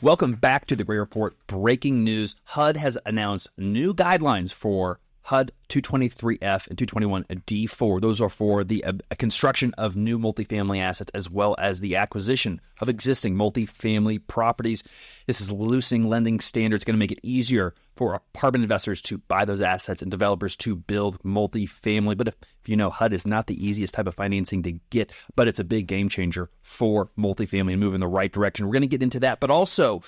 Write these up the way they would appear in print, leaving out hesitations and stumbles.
Welcome back to the Gray Report. Breaking news. HUD has announced new guidelines for HUD 223F and 221D4. Those are for the construction of new multifamily assets as well as the acquisition of existing multifamily properties. This is loosening lending standards, going to make it easier for apartment investors to buy those assets and developers to build multifamily. But if you know, HUD is not the easiest type of financing to get, but it's a big game changer for multifamily and move in the right direction. We're going to get into that, but also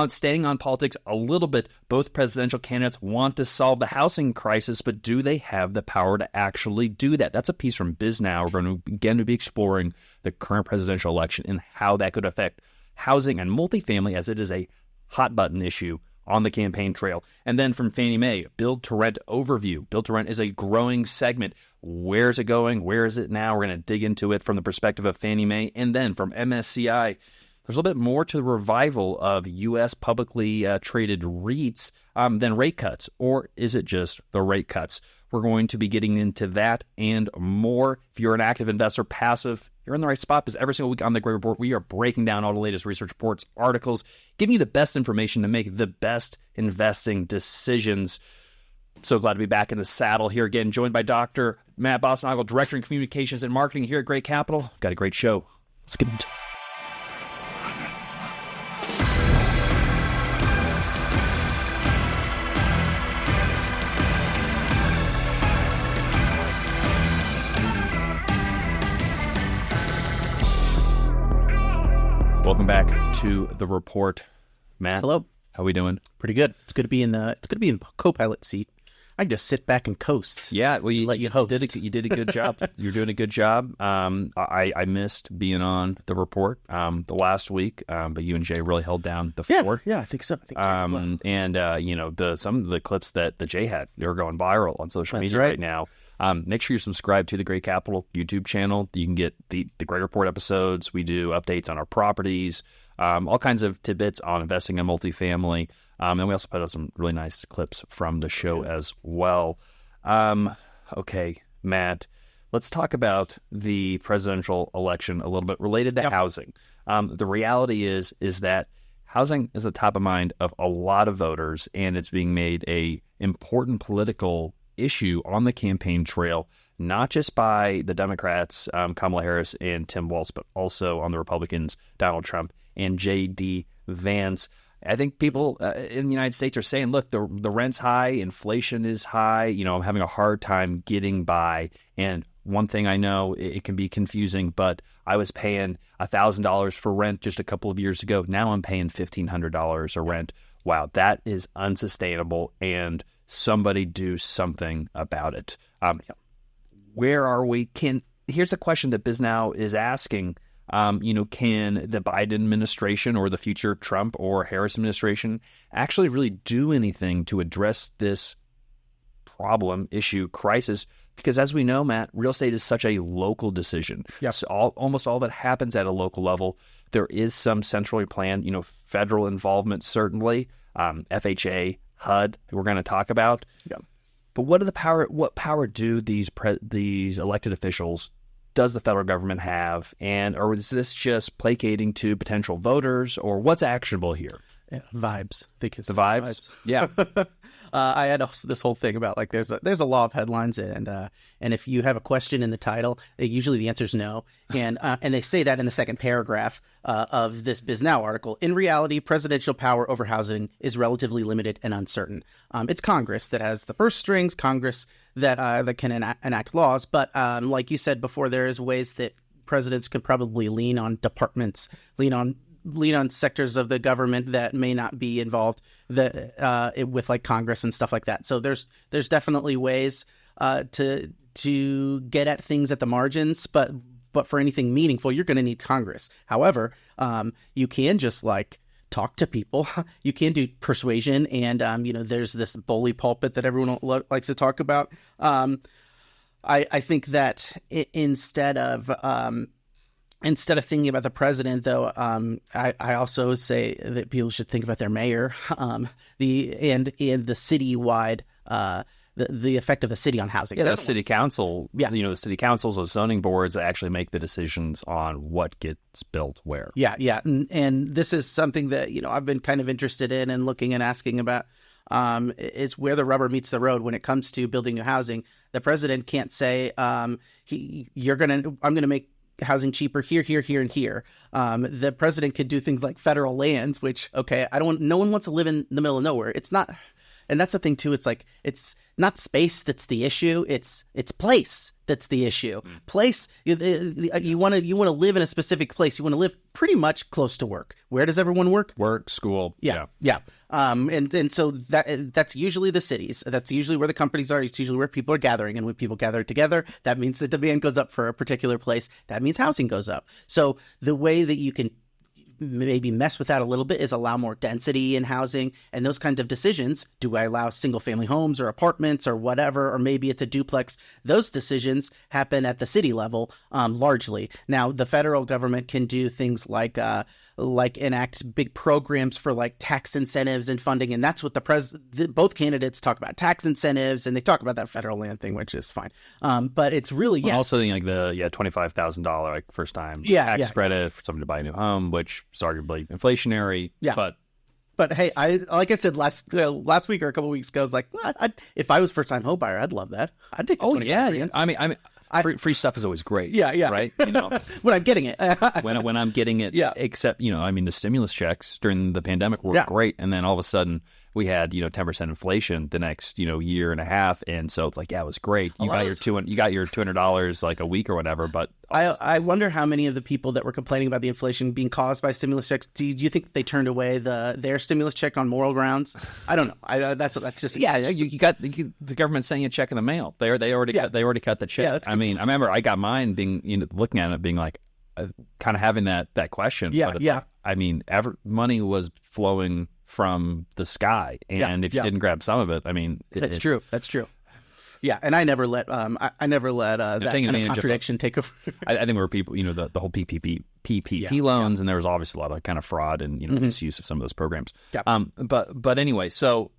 staying on politics a little bit. Both presidential candidates want to solve the housing crisis, but do they have the power to actually do that? That's a piece from BizNow. We're going to again be exploring the current presidential election and how that could affect housing and multifamily, as it is a hot button issue on the campaign trail. And then from Fannie Mae, build to rent overview. Build to rent is a growing segment. Where's it going? Where is it now? We're going to dig into it from the perspective of Fannie Mae. And then from MSCI, there's a little bit more to the revival of U.S. publicly traded REITs than rate cuts. Or is it just the rate cuts? We're going to be getting into that and more. If you're an active investor, passive, you're in the right spot, because every single week on the Gray Report, we are breaking down all the latest research reports, articles, giving you the best information to make the best investing decisions. So glad to be back in the saddle here again, joined by Dr. Matt Bosnagle, Director in Communications and Marketing here at Gray Capital. Got a great show. Let's get into it. Welcome back to the report, Matt. Hello. How we doing? Pretty good. It's good to be in the co-pilot seat. I can just sit back and coast. Yeah, well, you host. You did a good job. You're doing a good job. I missed being on the report the last week, but you and Jay really held down the fort. Yeah, I think so. Some of the clips that Jay had, they were going viral on social media right now. Make sure you subscribe to the Gray Capital YouTube channel. You can get the Gray Report episodes. We do updates on our properties, all kinds of tidbits on investing in multifamily. And we also put out some really nice clips from the show as well. Okay, Matt, let's talk about the presidential election a little bit related to housing. The reality is that housing is at the top of mind of a lot of voters, and it's being made a important political issue on the campaign trail, not just by the Democrats, Kamala Harris and Tim Walz, but also on the Republicans, Donald Trump and J.D. Vance. I think people in the United States are saying, look, the rent's high, inflation is high, I'm having a hard time getting by. And one thing I know, it can be confusing, but I was paying $1,000 for rent just a couple of years ago. Now I'm paying $1,500 a rent. Wow, that is unsustainable, and somebody do something about it. Where are we? Here's a question that BizNow is asking. Can the Biden administration or the future Trump or Harris administration actually really do anything to address this problem, issue, crisis? Because as we know, Matt, real estate is such a local decision. Yep. So almost all that happens at a local level. There is some centrally planned, federal involvement, certainly. FHA, HUD, we're going to talk about. Yeah. But what power do these elected officials, does the federal government have? Or is this just placating to potential voters, or what's actionable here? Yeah, vibes. I think it's the vibes. Yeah. I had this whole thing about there's a law of headlines, and if you have a question in the title, usually the answer is no, and they say that in the second paragraph of this BizNow article. In reality, presidential power over housing is relatively limited and uncertain. It's Congress that has the purse strings, Congress that can enact laws, but like you said before, there is ways that presidents could probably lean on departments, lean on sectors of the government that may not be involved with Congress and stuff like that. So there's definitely ways to get at things at the margins, but for anything meaningful, you're going to need Congress. However, you can just talk to people. You can do persuasion, and there's this bully pulpit that everyone likes to talk about. I think that instead of thinking about the president, though, I also say that people should think about their mayor, the citywide the effect of the city on housing. Yeah, They're the the city ones- council, Yeah. the city councils or zoning boards that actually make the decisions on what gets built where. Yeah. And this is something that, I've been kind of interested in and looking and asking about. Is where the rubber meets the road when it comes to building new housing. The president can't say, I'm going to make housing cheaper here, here, here, and here. The president could do things like federal lands, which, no one wants to live in the middle of nowhere. It's not, and that's the thing too. It's like, it's not space that's the issue. It's place that's the issue. Place, you want to live in a specific place. You want to live pretty much close to work. Where does everyone work? Work, school. Yeah. And so that's usually the cities. That's usually where the companies are. It's usually where people are gathering. And when people gather together, that means the demand goes up for a particular place. That means housing goes up. So the way that you can maybe mess with that a little bit is allow more density in housing and those kinds of decisions. Do I allow single family homes or apartments or whatever, or maybe it's a duplex? Those decisions happen at the city level largely. Now, the federal government can do things like enact big programs for like tax incentives and funding. And that's what both candidates talk about, tax incentives, and they talk about that federal land thing, which is fine. But it's really, Also like the $25,000 like first time tax credit for somebody to buy a new home, which is arguably inflationary. Yeah. But hey, like I said last week or a couple weeks ago, I was like, if I was first time home buyer, I'd love that. I'd take. Oh yeah. I mean, free stuff is always great. Yeah. Right. When I'm getting it. when I'm getting it. Yeah. Except the stimulus checks during the pandemic were great, and then all of a sudden we had 10% inflation the next year and a half, and so it's like it was great. You got your $200 like a week or whatever, but I wonder how many of the people that were complaining about the inflation being caused by stimulus checks, do you think they turned away their stimulus check on moral grounds? I don't know. That's just you got the government sending a check in the mail. They already cut the check. I mean, I remember I got mine being looking at it being like kind of having that question. Yeah, but it's like, money was flowing from the sky, and if you didn't grab some of it, I mean, that's true. That's true. Yeah, and I never let that kind of contradiction take over. I think there were people, the whole PPP loans, and there was obviously a lot of kind of fraud and misuse of some of those programs. Yeah. But anyway, so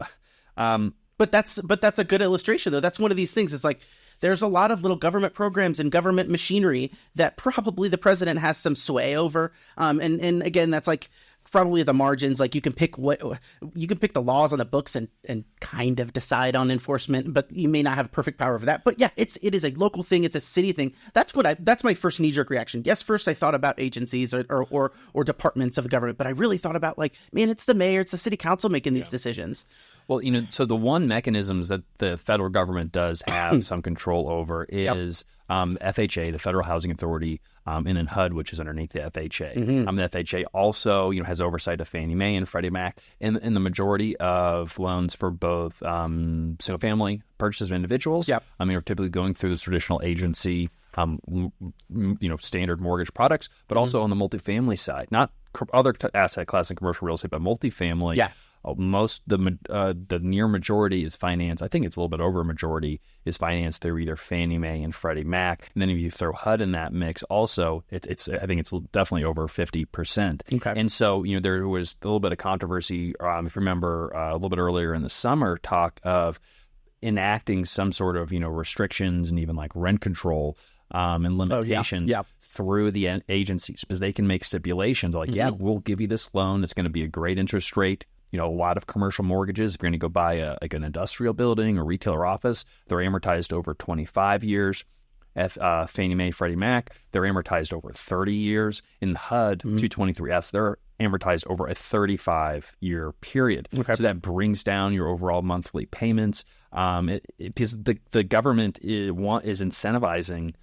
but that's a good illustration though. That's one of these things. It's like there's a lot of little government programs and government machinery that probably the president has some sway over. And again, that's like probably the margins. Like you can pick the laws on the books and kind of decide on enforcement, but you may not have perfect power over that. But yeah, it is a local thing. It's a city thing. That's my first knee-jerk reaction. Yes, first I thought about agencies or departments of the government, but I really thought about like, man, it's the mayor, it's the city council making these decisions. Well, so the one mechanisms that the federal government does have some control over is FHA, the Federal Housing Authority, and then HUD, which is underneath the FHA. The FHA also, has oversight of Fannie Mae and Freddie Mac, and the majority of loans for both single-family purchases of individuals. Yep. Are typically going through this traditional agency, standard mortgage products, but also on the multifamily side, not other asset class and commercial real estate, but multifamily. Yeah. The near majority is financed. I think it's a little bit over a majority is financed through either Fannie Mae and Freddie Mac. And then if you throw HUD in that mix, also I think it's definitely over 50%. Okay. And so there was a little bit of controversy. If you remember a little bit earlier in the summer, talk of enacting some sort of restrictions and even like rent control and limitations through the agencies, because they can make stipulations like, we'll give you this loan. It's going to be a great interest rate. A lot of commercial mortgages, if you're going to go buy an industrial building or retail or office, they're amortized over 25 years. Fannie Mae, Freddie Mac, they're amortized over 30 years. In HUD, 223Fs, they're amortized over a 35-year period. Okay. So that brings down your overall monthly payments because the government is incentivizing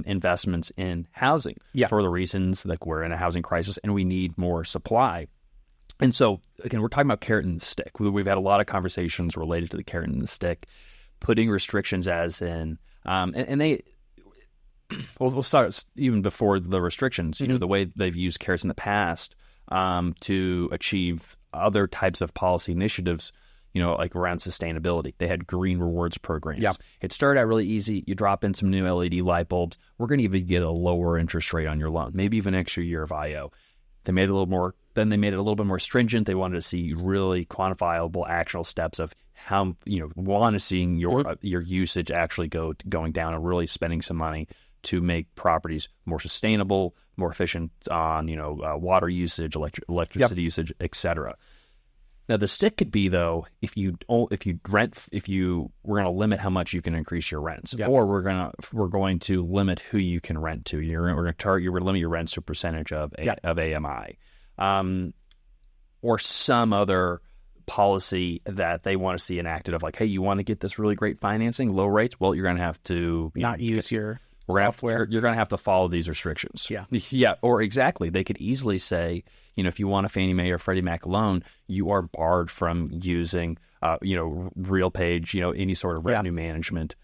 investments in housing for the reasons like we're in a housing crisis and we need more supply. And so, again, we're talking about carrot and the stick. We've had a lot of conversations related to the carrot and the stick, putting restrictions as in, and they, we'll start even before the restrictions, the way they've used carrots in the past to achieve other types of policy initiatives, like around sustainability. They had green rewards programs. Yep. It started out really easy. You drop in some new LED light bulbs. We're going to even get a lower interest rate on your loan, maybe even an extra year of IO. They made it a little more then they made it a little bit more stringent. They wanted to see really quantifiable, actionable steps of how, want to seeing your usage actually going down and really spending some money to make properties more sustainable, more efficient on, water usage, electricity usage, etc. Now, the stick could be, though, if we're going to limit how much you can increase your rents, or we're going to limit who you can rent to. We're going to limit your rents to a percentage of AMI, or some other policy that they want to see enacted of like, hey, you want to get this really great financing, low rates? Well, you're going to have to not use your software. You're going to have to follow these restrictions. Yeah. Or exactly. They could easily say, if you want a Fannie Mae or Freddie Mac loan, you are barred from using, RealPage, any sort of revenue management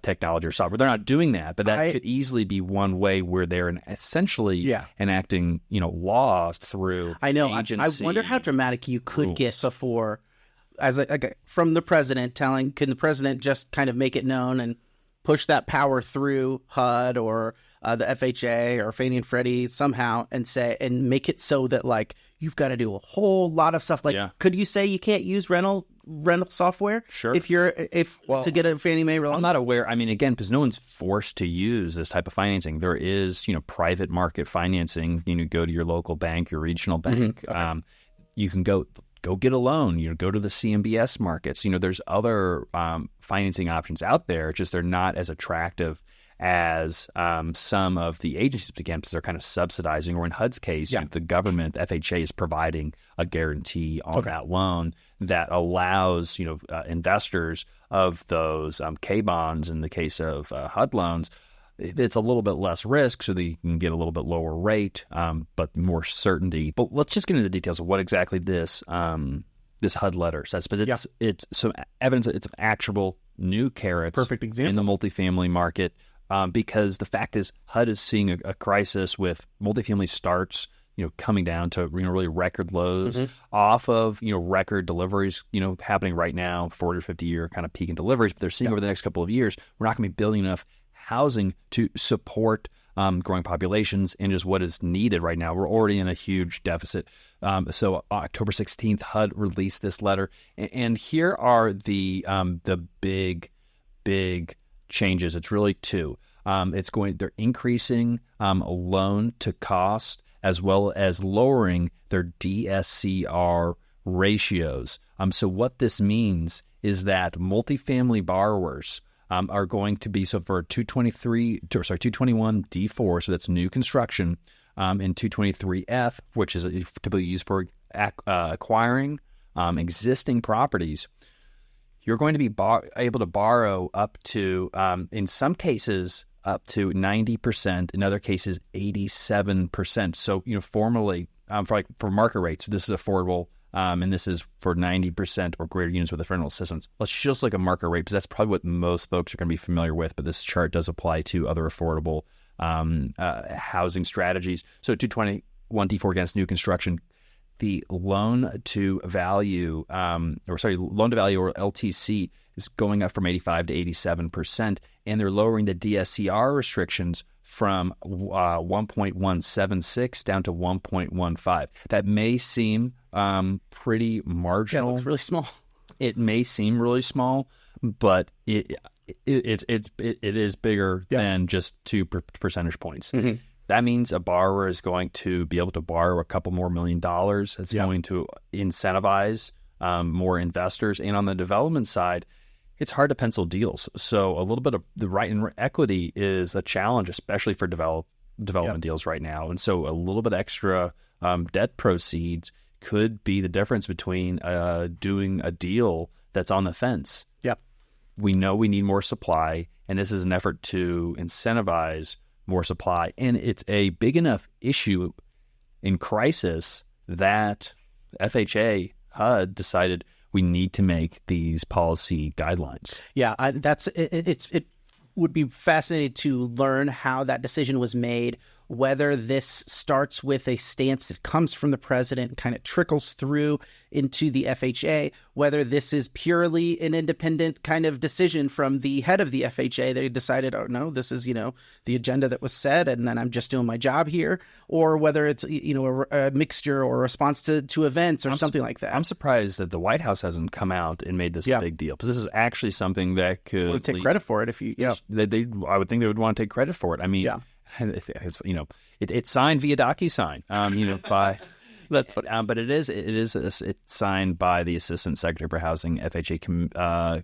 technology or software. They're not doing that, but that could easily be one way where they're essentially enacting, law through agency. I wonder how dramatic you could get before, from the president can the president just kind of make it known and push that power through HUD or the FHA or Fannie and Freddie somehow and make it so that like you've got to do a whole lot of stuff. Could you say you can't use rental software? Sure. To get a Fannie Mae loan? I'm not aware. I mean, again, because no one's forced to use this type of financing. There is, private market financing. Go to your local bank, your regional bank. Okay. You can go get a loan, go to the CMBS markets. There's other financing options out there, just they're not as attractive as some of the agencies, again, because they're kind of subsidizing, or in HUD's case, the government, FHA, is providing a guarantee on that loan that allows, investors of those K-bonds, in the case of HUD loans, it's a little bit less risk, so that you can get a little bit lower rate, but more certainty. But let's just get into the details of what exactly this HUD letter says. But it's some evidence that it's actionable new carrots. Perfect example in the multifamily market, because the fact is HUD is seeing a crisis with multifamily starts, coming down to really record lows off of record deliveries, happening right now, 40 or 50 year kind of peak in deliveries. But they're seeing over the next couple of years, we're not going to be building enough housing to support growing populations and just what is needed right now. We're already in a huge deficit. So October 16th, HUD released this letter, and here are the big changes. It's really two. They're increasing loan to cost, as well as lowering their DSCR ratios. So what this means is that multifamily borrowers are going to be, so for 221 D4, so that's new construction, and 223F, which is typically used for acquiring existing properties, you're going to be able to borrow up to, in some cases, up to 90%, in other cases, 87%. So, formally, for market rates, this is affordable. And this is for 90% or greater units with affordable assistance. Let's just look at market rate, because that's probably what most folks are going to be familiar with, but this chart does apply to other affordable housing strategies. So 221 D4 against new construction, the loan to value or LTC is going up from 85 to 87%, and they're lowering the DSCR restrictions from 1.176 down to 1.15. That may seem pretty marginal. Yeah, it looks really small. It may seem really small, but it is bigger than just 2 percentage points. Mm-hmm. That means a borrower is going to be able to borrow a couple more $1 million. It's going to incentivize more investors. And on the development side, it's hard to pencil deals. So a little bit of the right in equity is a challenge, especially for development deals right now. And so a little bit extra debt proceeds could be the difference between doing a deal that's on the fence. Yep. We know we need more supply, and this is an effort to incentivize more supply. And it's a big enough issue in crisis that FHA, HUD decided we need to make these policy guidelines. Yeah, it would be fascinating to learn how that decision was made, whether this starts with a stance that comes from the president and kind of trickles through into the FHA, whether this is purely an independent kind of decision from the head of the FHA. They decided, oh, no, this is, the agenda that was set, and then I'm just doing my job here, or whether it's, a mixture or a response to events or something like that. I'm surprised that the White House hasn't come out and made this a big deal, because this is actually something that could... Would take credit for it if you... Yeah. I would think they would want to take credit for it. I mean, it's signed via DocuSign, by... That's what, but it's signed by the Assistant Secretary for Housing, FHA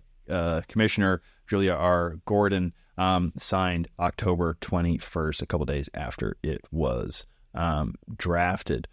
Commissioner Julia R. Gordon, signed October 21st, a couple days after it was drafted.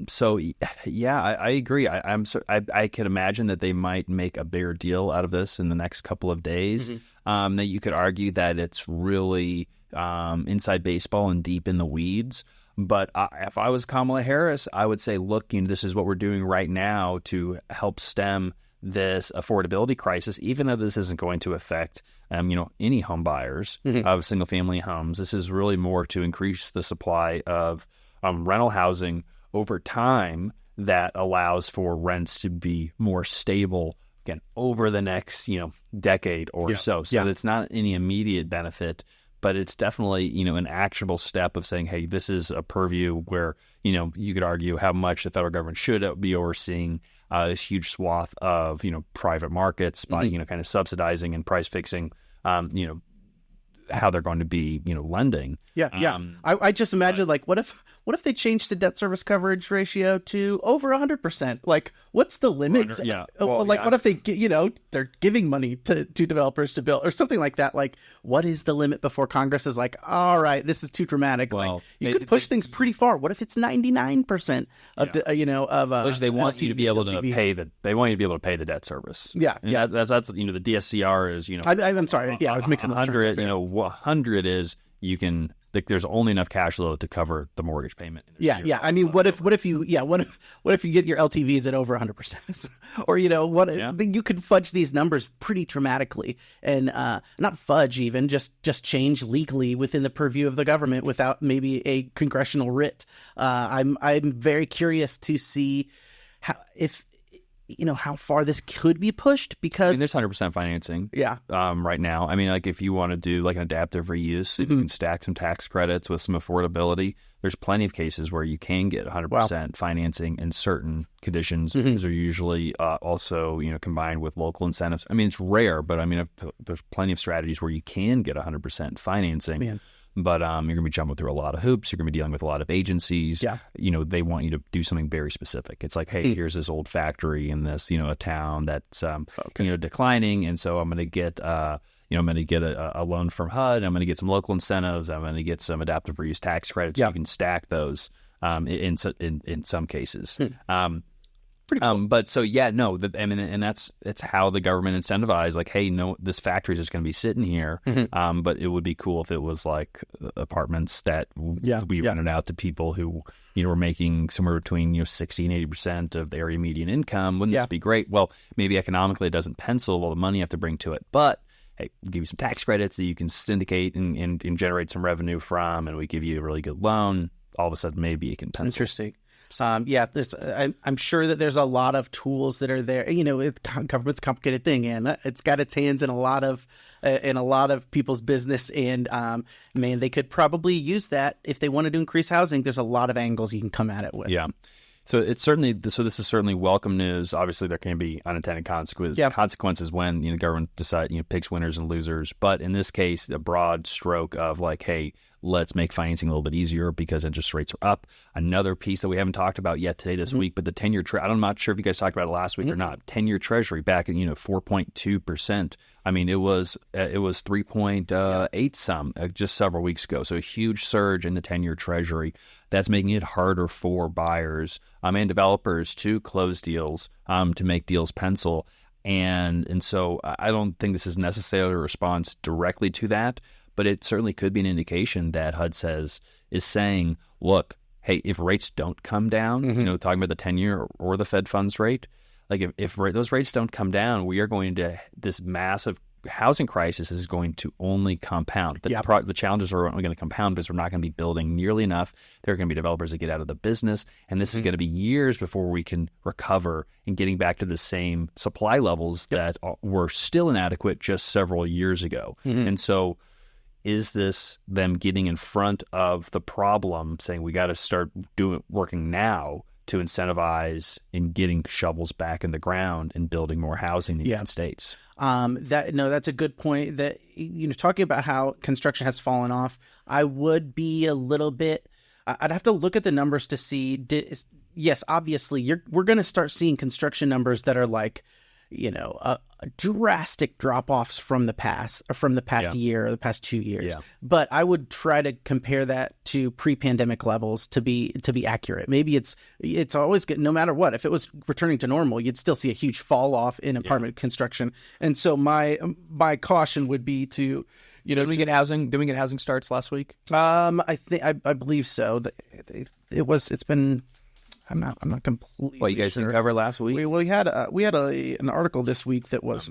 So yeah, I agree. I can imagine that they might make a bigger deal out of this in the next couple of days. That you could argue that it's really inside baseball and deep in the weeds. But if I was Kamala Harris, I would say, look, this is what we're doing right now to help stem this affordability crisis, even though this isn't going to affect, any home buyers of single-family homes. This is really more to increase the supply of rental housing over time that allows for rents to be more stable, again, over the next, decade or so. So it's not any immediate benefit, but it's definitely, an actionable step of saying, hey, this is a purview where, you could argue how much the federal government should be overseeing this huge swath of, private markets by, kind of subsidizing and price fixing, how they're going to be, lending. I just imagine, what if they changed the debt service coverage ratio to over 100%? Like, what's the limit? What if they, they're giving money to developers to build or something like that? Like, what is the limit before Congress is like, all right, this is too dramatic? Well, you could push things pretty far. What if it's 99% of, they want you to be able to pay they want you to be able to pay the debt service. That's the DSCR is, I'm sorry. I was mixing 100, 100 is you can, there's only enough cash flow to cover the mortgage payment. I mean, what if you get your LTVs at over 100%, or you could fudge these numbers pretty dramatically, and not fudge even, just change legally within the purview of the government without maybe a congressional writ. I'm very curious to see how far this could be pushed, because there's 100% financing. Right now. If you want to do an adaptive reuse, if you can stack some tax credits with some affordability, there's plenty of cases where you can get 100% financing in certain conditions. Those are usually also, combined with local incentives. It's rare, but there's plenty of strategies where you can get 100% financing. But you're going to be jumping through a lot of hoops. You're going to be dealing with a lot of agencies. They want you to do something very specific. It's like, hey, here's this old factory in this, a town that's, declining. And so I'm going to get, a loan from HUD. I'm going to get some local incentives. I'm going to get some adaptive reuse tax credits. You can stack those in some cases. Pretty cool. But so and it's how the government incentivized. Like, hey, no, this factory is just going to be sitting here. But it would be cool if it was like apartments that we rented out to people who were making somewhere between 60 and 80% of the area median income. Wouldn't this be great? Well, maybe economically it doesn't pencil all the money you have to bring to it, but hey, we'll give you some tax credits that you can syndicate and generate some revenue from, and we give you a really good loan. All of a sudden, maybe it can pencil. Interesting. I'm sure that there's a lot of tools that are there. Government's a complicated thing, and it's got its hands in a lot of people's business. And they could probably use that if they wanted to increase housing. There's a lot of angles you can come at it with. So this is certainly welcome news. Obviously, there can be unintended consequences when the government picks winners and losers. But in this case, a broad stroke of like, hey, let's make financing a little bit easier because interest rates are up. Another piece that we haven't talked about yet today, this week, but the 10-year I'm not sure if you guys talked about it last week or not. 10-year Treasury back at 4.2%. It was 3.8 some just several weeks ago. So a huge surge in the 10-year Treasury. That's making it harder for buyers and developers to close deals, to make deals pencil. And so I don't think this is necessarily a response directly to that, but it certainly could be an indication that HUD is saying, look, hey, if rates don't come down, talking about the 10-year or the Fed funds rate, like if those rates don't come down, we are going to this massive housing crisis is going to only compound. The challenges are only going to compound because we're not going to be building nearly enough. There are going to be developers that get out of the business, and this is going to be years before we can recover and getting back to the same supply levels that were still inadequate just several years ago. And so is this them getting in front of the problem, saying we got to start working now to incentivize in getting shovels back in the ground and building more housing in the United States? That's a good point. That, talking about how construction has fallen off, I would be a little bit. I'd have to look at the numbers to see. Yes, obviously, we're going to start seeing construction numbers that are like, drastic drop-offs from the past year or the past 2 years. Yeah. But I would try to compare that to pre-pandemic levels to be accurate. Maybe it's always good, no matter what. If it was returning to normal, you'd still see a huge fall off in apartment construction. And so my caution would be to, did we get housing starts last week? I believe so. It's been. I'm not completely. What you guys didn't cover last week? We had an article this week that was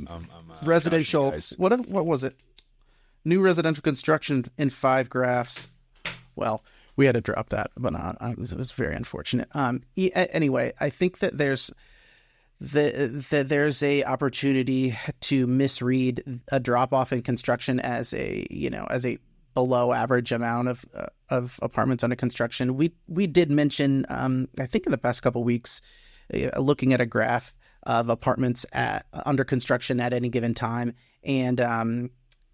residential. What was it? New residential construction in 5 graphs. Well, we had to drop that, but it was very unfortunate. Anyway, I think that there's a opportunity to misread a drop off in construction as a below average amount of apartments under construction. We did mention, I think in the past couple of weeks, looking at a graph of apartments under construction at any given time, and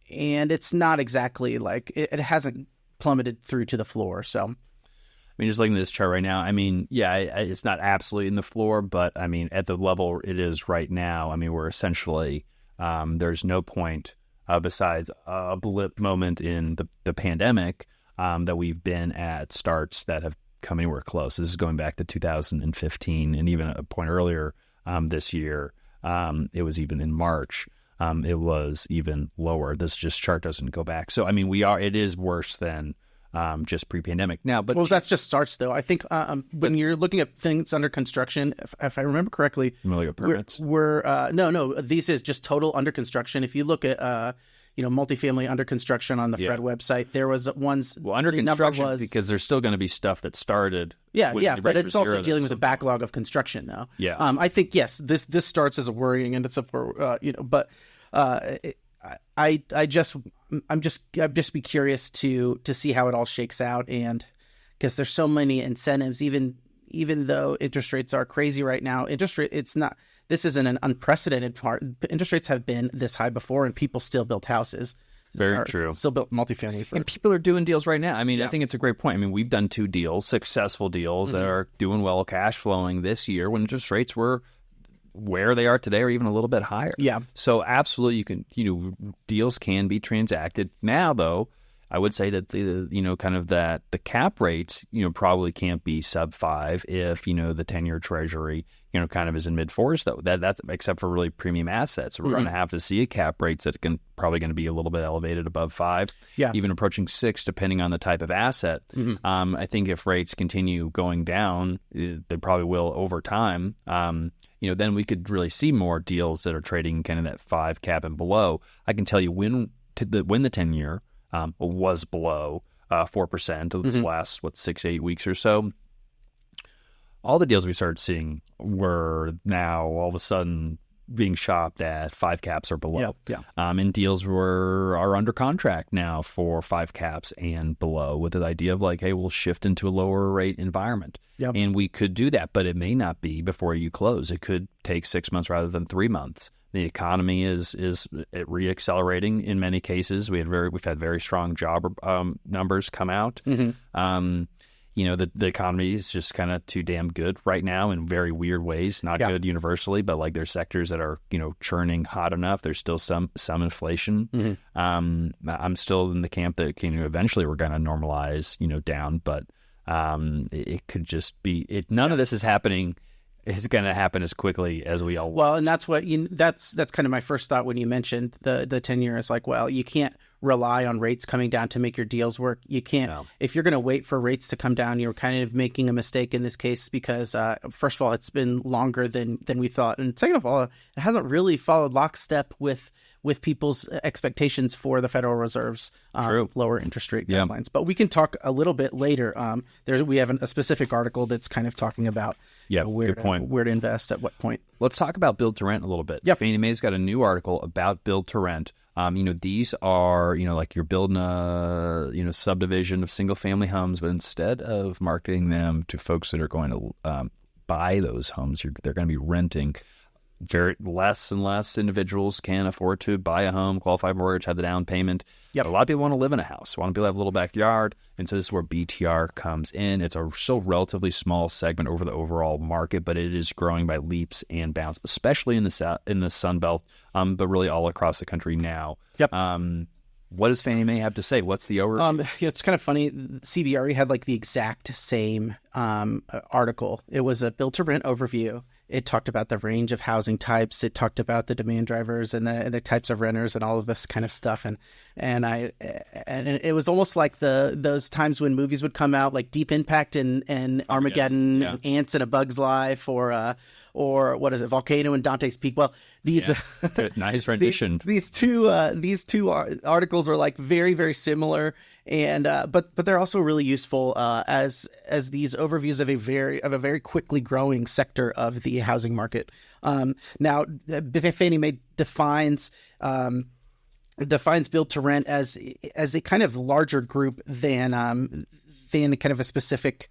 it's not exactly like it hasn't plummeted through to the floor. So, I mean, just looking at this chart right now, I mean, it's not absolutely in the floor, but I mean, at the level it is right now, I mean, we're essentially there's no point. Besides a blip moment in the pandemic, that we've been at starts that have come anywhere close. This is going back to 2015, and even a point earlier this year, it was even in March, it was even lower. This chart doesn't go back. So, I mean, it is worse than just pre-pandemic now. But that's just starts, though. I think when you're looking at things under construction, if I remember correctly, permits. These is just total under construction. If you look at multifamily under construction on the Fred website, there was ones under construction because there's still going to be stuff that started. But it's also dealing with a backlog of construction, though. I think yes, this starts as a worrying, and it's but. I'm just be curious to see how it all shakes out, and because there's so many incentives, even though interest rates are crazy right now, this isn't an unprecedented part. Interest rates have been this high before, and people still built houses. Very true. Still built multifamily. And people are doing deals right now. I mean, I think it's a great point. I mean, we've done 2 deals, successful deals that are doing well, cash flowing this year when interest rates were where they are today or even a little bit higher. So absolutely deals can be transacted. Now, though, I would say that the cap rates, probably can't be sub 5 if, the 10-year treasury, kind of is in mid-4s, though. That's except for really premium assets. We're going to have to see cap rates that probably going to be a little bit elevated above 5, even approaching 6, depending on the type of asset. I think if rates continue going down, they probably will over time. Then we could really see more deals that are trading kind of that 5 cap and below. I can tell you when the 10-year was below 4% this last 6-8 weeks or so. All the deals we started seeing were now all of a sudden being shopped at 5 caps or below. And deals are under contract now for 5 caps and below, with the idea of like, hey, we'll shift into a lower rate environment. And we could do that, but it may not be before you close. It could take 6 months rather than 3 months. The economy is reaccelerating in many cases. We've had very strong job numbers come out. The economy is just kind of too damn good right now in very weird ways. Not good universally, but like there's sectors that are churning hot enough. There's still some inflation. I'm still in the camp that eventually we're going to normalize down, but it could just be none of this is happening it's going to happen as quickly as we all want. Well, and that's what that's kind of my first thought when you mentioned the 10-year. It's like, well, you can't rely on rates coming down to make your deals work. You can't, if you're going to wait for rates to come down, you're kind of making a mistake in this case because first of all, it's been longer than we thought. And second of all, it hasn't really followed lockstep with people's expectations for the Federal Reserve's lower interest rate guidelines. But we can talk a little bit later. We have a specific article that's kind of talking about where to invest at what point. Let's talk about build to rent a little bit. Fannie Mae's got a new article about build to rent. These are, like you're building a, subdivision of single family homes, but instead of marketing them to folks that are going to buy those homes, they're going to be renting. Very less and less individuals can afford to buy a home, qualify mortgage, have the down payment. A lot of people want to live in a house, want to have a little backyard, and so this is where BTR comes in. It's a still relatively small segment over the overall market, but it is growing by leaps and bounds, especially in the Sun Belt, but really all across the country now. What does Fannie Mae have to say? What's the overview? It's kind of funny. CBRE had like the exact same article. It was a build to rent overview. It talked about the range of housing types. It talked about the demand drivers and the types of renters and all of this kind of stuff. And it was almost like those times when movies would come out, like Deep Impact and Armageddon, and Ants in a Bug's Life, or what is it, Volcano and Dante's Peak. Well, these nice rendition. These two articles are like very, very similar, and but they're also really useful as these overviews of a very quickly growing sector of the housing market. Now, Fannie Mae defines build to rent as a kind of larger group than kind of a specific.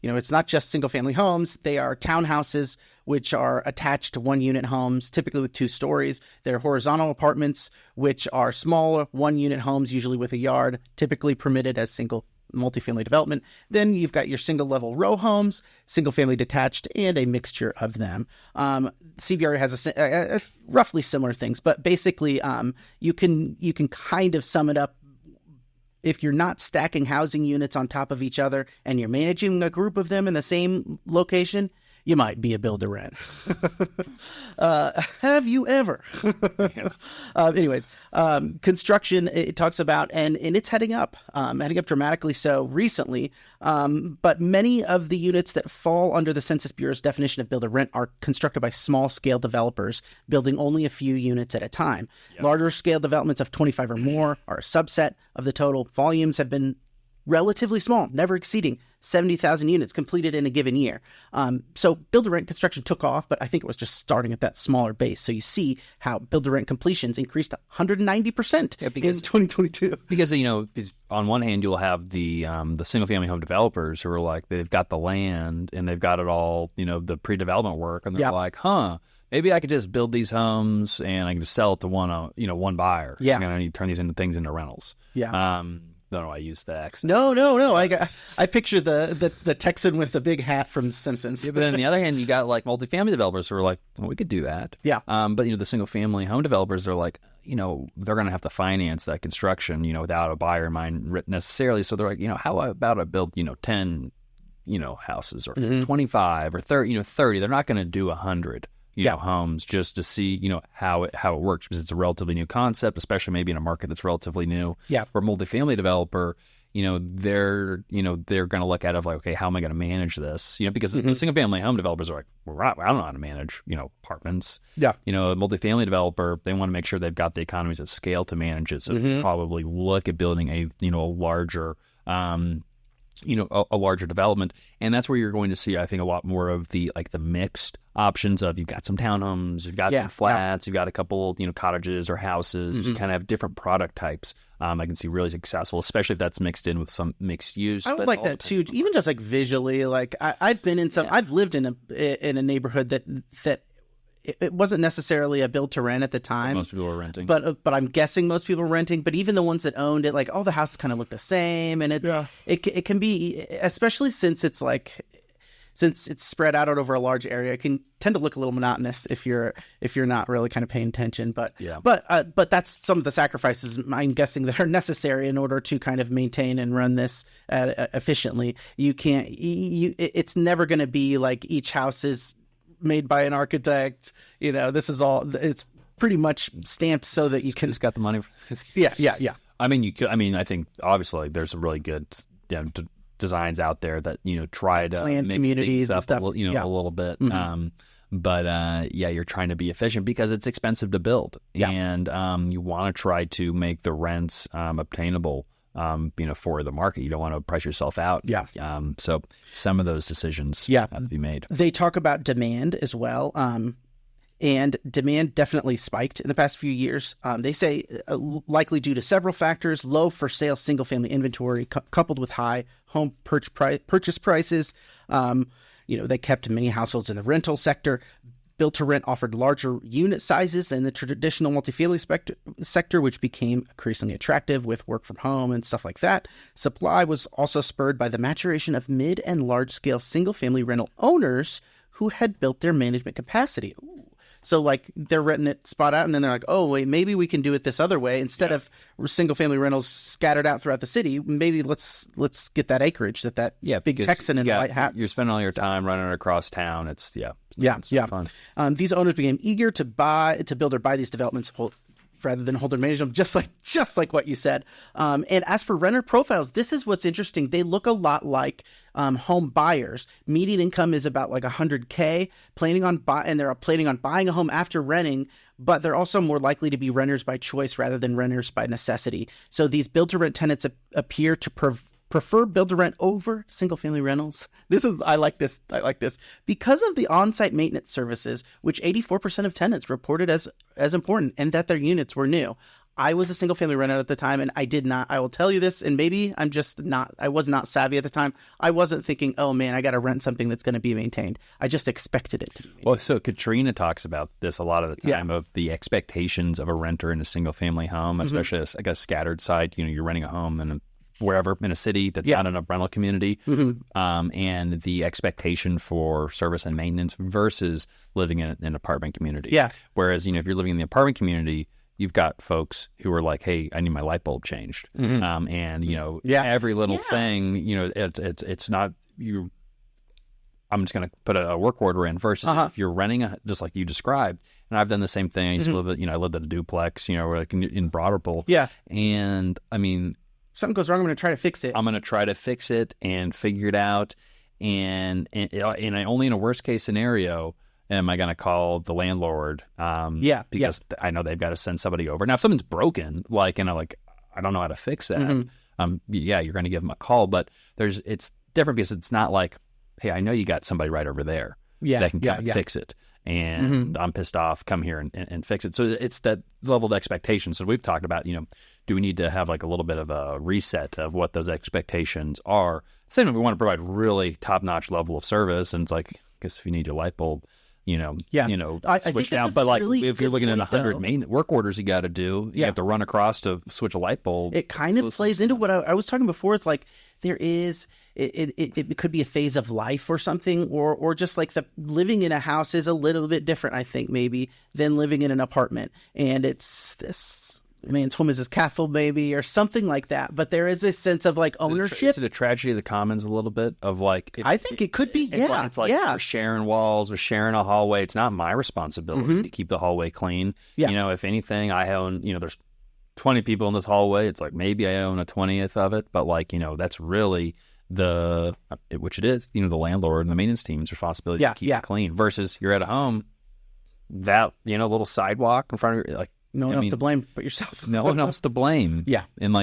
It's not just single-family homes. They are townhouses, which are attached to one-unit homes, typically with 2 stories. They're horizontal apartments, which are smaller one-unit homes, usually with a yard, typically permitted as single multifamily development. Then you've got your single-level row homes, single-family detached, and a mixture of them. CBRE has a roughly similar things, but basically you can kind of sum it up. If you're not stacking housing units on top of each other and you're managing a group of them in the same location, you might be a build-to-rent. Have you ever? Anyways, construction, it talks about, and it's heading up dramatically so recently. But many of the units that fall under the Census Bureau's definition of build-to-rent are constructed by small-scale developers, building only a few units at a time. Larger-scale developments of 25 or more are a subset of the total. Volumes have been relatively small, never exceeding 70,000 units completed in a given year. So build-to-rent construction took off, but I think it was just starting at that smaller base. So you see how build-to-rent completions increased 190% in 2022. Because, on one hand, you'll have the single-family home developers who are like, they've got the land and they've got it all, the pre-development work, and they're like, maybe I could just build these homes and I can just sell it to one buyer. I'm going to need to turn these things into rentals. No, I used the accent. No. I picture the Texan with the big hat from The Simpsons. But then on the other hand, you got like multifamily developers who are like, well, we could do that. But the single family home developers are like, they're going to have to finance that construction, without a buyer in mind necessarily. So they're like, how about I build, 10, houses or 25 or 30, 30. They're not going to do 100. Homes just to see, how it works, because it's a relatively new concept, especially maybe in a market that's relatively new. For a multifamily developer, they're going to look at it like, okay, how am I going to manage this? Because the single family home developers are like, well, I don't know how to manage, apartments. A multifamily developer, they want to make sure they've got the economies of scale to manage it. So they probably look at building a larger a larger development, and that's where you're going to see, I think, a lot more of the mixed options of, you've got some townhomes, you've got some flats, you've got a couple cottages or houses. You kind of have different product types. I can see really successful, especially if that's mixed in with some mixed use. I would like that too, even just visually. I've been in some, I've lived in a neighborhood that it wasn't necessarily a build to rent at the time. Most people were renting, but I'm guessing most people were renting. But even the ones that owned it, all the houses kind of look the same, and it can be, especially since it's spread out over a large area, it can tend to look a little monotonous if you're not really kind of paying attention. But that's some of the sacrifices I'm guessing that are necessary in order to kind of maintain and run this efficiently. You can't. It's never going to be like each house is made by an architect. This is all. It's pretty much stamped so that you can. It's got the money. Yeah. I mean, I think obviously there's some really good designs out there that try to Planned mix communities things up and stuff. a little bit. But you're trying to be efficient because it's expensive to build, and you want to try to make the rents obtainable. For the market, you don't want to price yourself out. So some of those decisions have to be made. They talk about demand as well. And demand definitely spiked in the past few years. They say likely due to several factors: low for sale single-family inventory coupled with high home purchase prices. They kept many households in the rental sector. Build-to-rent offered larger unit sizes than the traditional multifamily sector, which became increasingly attractive with work from home and stuff like that. Supply was also spurred by the maturation of mid- and large-scale single-family rental owners who had built their management capacity. Ooh. So, they're renting it spot out, and then they're like, oh, wait, maybe we can do it this other way. Instead of single-family rentals scattered out throughout the city, maybe let's get that acreage that big Texan in the white hat. You're spending all your time running across town. It's fun. These owners became eager to build or buy these developments rather than hold or manage them, just like what you said. And as for renter profiles, this is what's interesting. They look a lot like home buyers. Median income is about $100K, and they're planning on buying a home after renting, but they're also more likely to be renters by choice rather than renters by necessity. So these build-to-rent tenants appear to prefer build-to-rent over single-family rentals. I like this. Because of the on-site maintenance services, which 84% of tenants reported as important, and that their units were new. I was a single-family renter at the time, and I will tell you this, and maybe I was not savvy at the time. I wasn't thinking, oh man, I got to rent something that's going to be maintained. I just expected it to be maintained. Well, so Katrina talks about this a lot of the time, of the expectations of a renter in a single-family home, especially a scattered site. You're renting a home and wherever in a city that's not in a rental community, and the expectation for service and maintenance versus living in an apartment community. Whereas, if you're living in the apartment community, you've got folks who are like, hey, I need my light bulb changed. Every little thing, it's not you. I'm just going to put a work order in versus if you're renting just like you described. And I've done the same thing. I used to live I lived in a duplex, in Broderpool. And I mean, something goes wrong, I'm going to try to fix it. I'm going to try to fix it and figure it out. And only in a worst case scenario am I going to call the landlord. Because I know they've got to send somebody over. Now, if something's broken, I don't know how to fix that. You're going to give them a call. But it's different because it's not like, hey, I know you got somebody right over there that can come and fix it. And I'm pissed off, come here and fix it. So it's that level of expectation. So we've talked about, do we need to have a little bit of a reset of what those expectations are? Same if we want to provide really top-notch level of service, and it's like, I guess if you need your light bulb, switch out. But if you're looking at 100 work orders you got to do, you have to run across to switch a light bulb. It kind of plays into what I was talking before. It's like there is it could be a phase of life or something, or just the living in a house is a little bit different, I think, maybe, than living in an apartment. And it's this man's home is his castle, maybe, or something like that. But there is a sense of ownership. Is it a tragedy of the commons a little bit of I think it could be. It's like we're sharing walls, we're sharing a hallway. It's not my responsibility to keep the hallway clean. If anything, I own. There's 20 people in this hallway. It's like maybe I own a 20th of it, but that's really which it is. The landlord and the maintenance team's responsibility to keep it clean. Versus you're at a home, that little sidewalk in front of you, no one else to blame but yourself. No one else to blame. And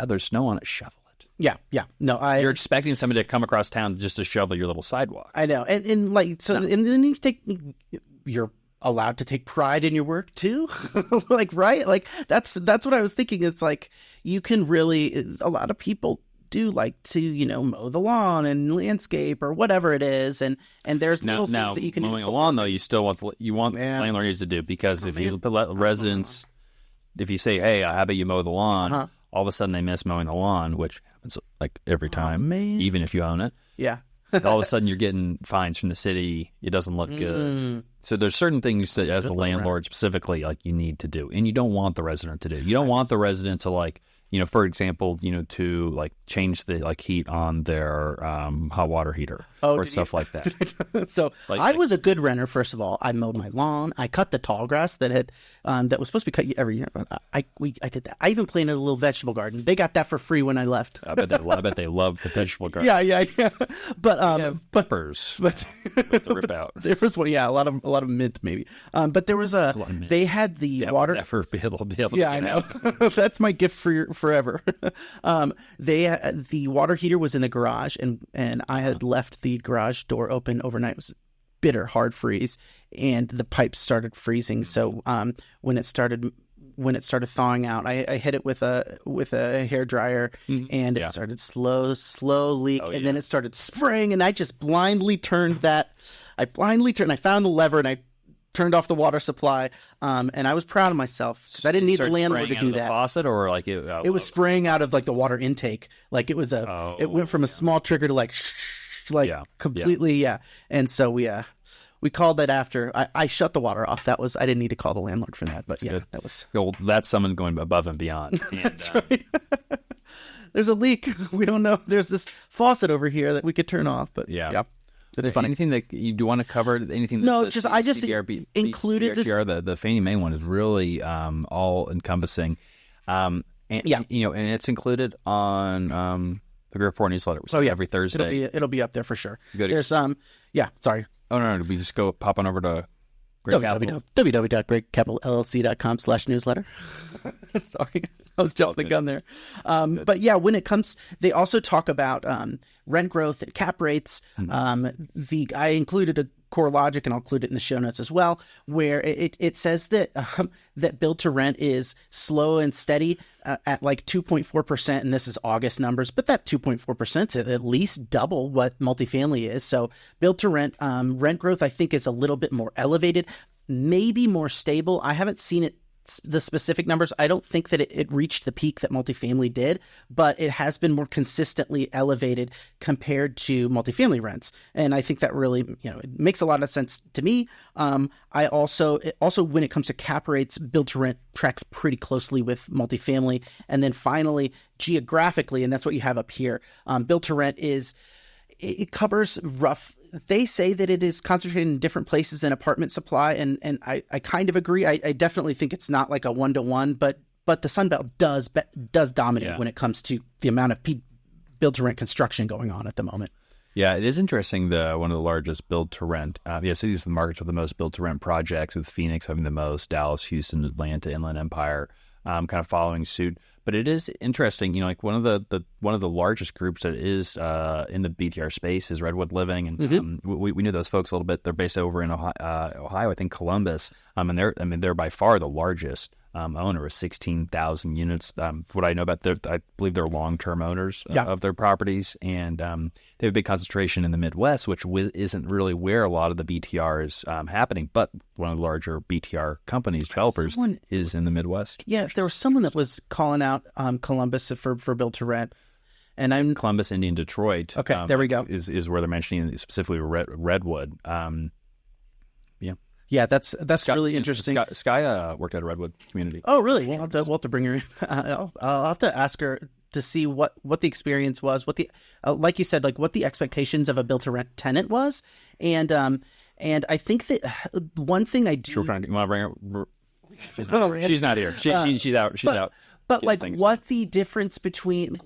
there's snow on it, shovel it. No, you're expecting somebody to come across town just to shovel your little sidewalk. I know. And and then you're allowed to take pride in your work too. Right? That's what I was thinking. It's you can really, a lot of people do like to, mow the lawn and landscape or whatever it is. And there's little things that you can do. Mowing a lawn, though, you still want landlord needs to do, because if you let residents, if you say, hey, how about you mow the lawn, all of a sudden they miss mowing the lawn, which happens every time, even if you own it. All of a sudden you're getting fines from the city. It doesn't look good. So there's certain things that as a landlord specifically, you need to do, and you don't want the resident to do. You don't want the resident to for example, to like change the like heat on their hot water heater or stuff like that. So I was a good renter. First of all, I mowed my lawn. I cut the tall grass that was supposed to be cut every year. I did that. I even planted a little vegetable garden. They got that for free when I left. I bet they loved the vegetable garden. Yeah. But peppers, but the rip out. There was one, a lot of mint maybe. But there was they had the water. Never be able to I know. That's my gift for forever. The water heater was in the garage, and I had left the garage door open overnight. It was bitter hard freeze, and the pipes started freezing. So when it started thawing out, I hit it with a hair dryer, and it started slow leak, and then it started spraying, and I just blindly turned that. I found the lever, and I turned off the water supply, and I was proud of myself because I didn't need the landlord to do that. The faucet, or like it was spraying out of like the water intake. Like it was it went from a small trigger to like completely. And so we called that after I shut the water off. I didn't need to call the landlord for that, but good. That was that's someone going above and beyond. And, that's right. There's a leak. We don't know. There's this faucet over here that we could turn off, but it's funny. Anything that you do want to cover? Anything? No, I just included this. The Fannie Mae one is really all encompassing, and it's included on the report newsletter. So every Thursday, it'll be up there for sure. There's sorry. Oh no, we just go pop on over to www.greatcapitalllc.com/newsletter. Sorry, I was jumping the gun there. But when it comes, they also talk about rent growth and cap rates. I included a core logic, and I'll include it in the show notes as well, where it says that that build to rent is slow and steady at like 2.4%, and this is August numbers, but that 2.4% is at least double what multifamily is. So build to rent growth, I think, is a little bit more elevated, maybe more stable. I haven't seen it. The specific numbers, I don't think that it reached the peak that multifamily did, but it has been more consistently elevated compared to multifamily rents. And I think that really, it makes a lot of sense to me. I also when it comes to cap rates, build to rent tracks pretty closely with multifamily. And then finally, geographically, and that's what you have up here, build to rent it covers rough. They say that it is concentrated in different places than apartment supply, and I kind of agree. I definitely think it's not like a 1-to-1, but the Sunbelt does dominate when it comes to the amount of build-to-rent construction going on at the moment. Yeah, it is interesting. One of the largest build-to-rent. So these are the markets with the most build-to-rent projects, with Phoenix having the most, Dallas, Houston, Atlanta, Inland Empire, kind of following suit. But it is interesting, like one of the largest groups that is in the BTR space is Redwood Living, and we knew those folks a little bit. They're based over in Ohio, I think Columbus, and they're by far the largest owner with 16,000 units. What I know about I believe they're long-term owners of their properties, and they have a big concentration in the Midwest, which isn't really where a lot of the BTR is happening. But one of the larger BTR companies, developers, is in the Midwest. Yeah, there was someone that was calling out Columbus for build to rent. And I'm Columbus, Indy, and Detroit. Okay, there we go. Is where they're mentioning specifically Redwood. Yeah, that's really interesting. Sky worked at a Redwood community. Oh, really? We'll have to bring her in. I'll have to ask her to see what the experience was, what the like you said, like what the expectations of a build to rent tenant was, and I think that one thing I do. Sure, you want to bring her? She's not here. She's out. She's out. But like, what the difference between?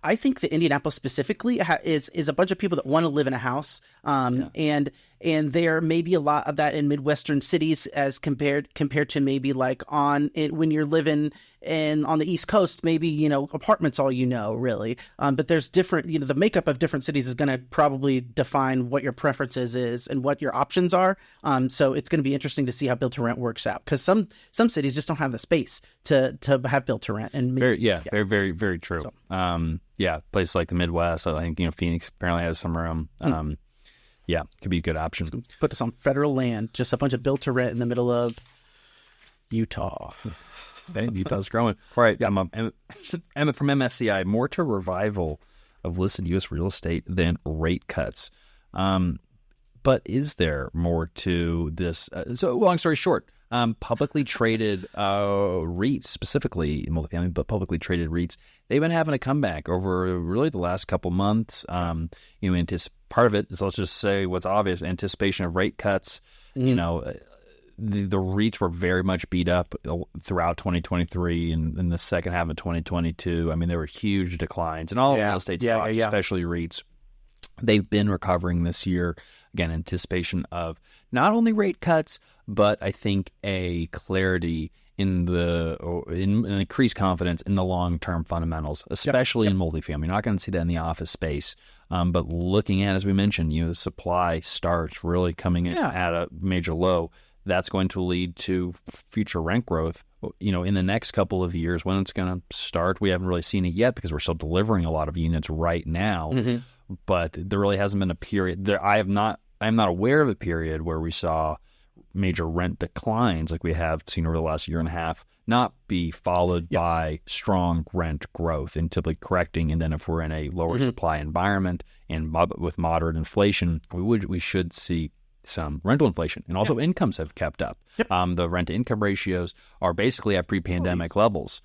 I think that Indianapolis specifically is a bunch of people that want to live in a house, and there may be a lot of that in Midwestern cities as compared to maybe like when you're living on the East Coast, maybe apartments all really. But there's different, the makeup of different cities is going to probably define what your preferences is and what your options are. So it's going to be interesting to see how build to rent works out, because some cities just don't have the space to have build to rent. And very, very, very true. So, places like the Midwest, I think Phoenix apparently has some room. Could be a good option. Put this on federal land, just a bunch of build to rent in the middle of Utah. Utah's growing. All right, Emmett from MSCI. More to revival of listed U.S. real estate than rate cuts. But is there more to this? So long story short, publicly traded REITs, specifically multifamily, but publicly traded REITs, they've been having a comeback over really the last couple months. Part of it is, let's just say what's obvious, anticipation of rate cuts. The REITs were very much beat up throughout 2023 and in the second half of 2022. I mean, there were huge declines in all real estate stocks, especially REITs. They've been recovering this year. Again, anticipation of not only rate cuts, but I think a clarity in an increased confidence in the long-term fundamentals, especially in multifamily. You're not going to see that in the office space. But looking at, as we mentioned, the supply starts really coming in at a major low. That's going to lead to future rent growth, in the next couple of years. When it's going to start, we haven't really seen it yet because we're still delivering a lot of units right now. But there really hasn't been a period there. I am not aware of a period where we saw major rent declines like we have seen over the last year and a half not be followed by strong rent growth and typically correcting. And then if we're in a lower supply environment and with moderate inflation, we should see some rental inflation, and also incomes have kept up. The rent to income ratios are basically at pre-pandemic levels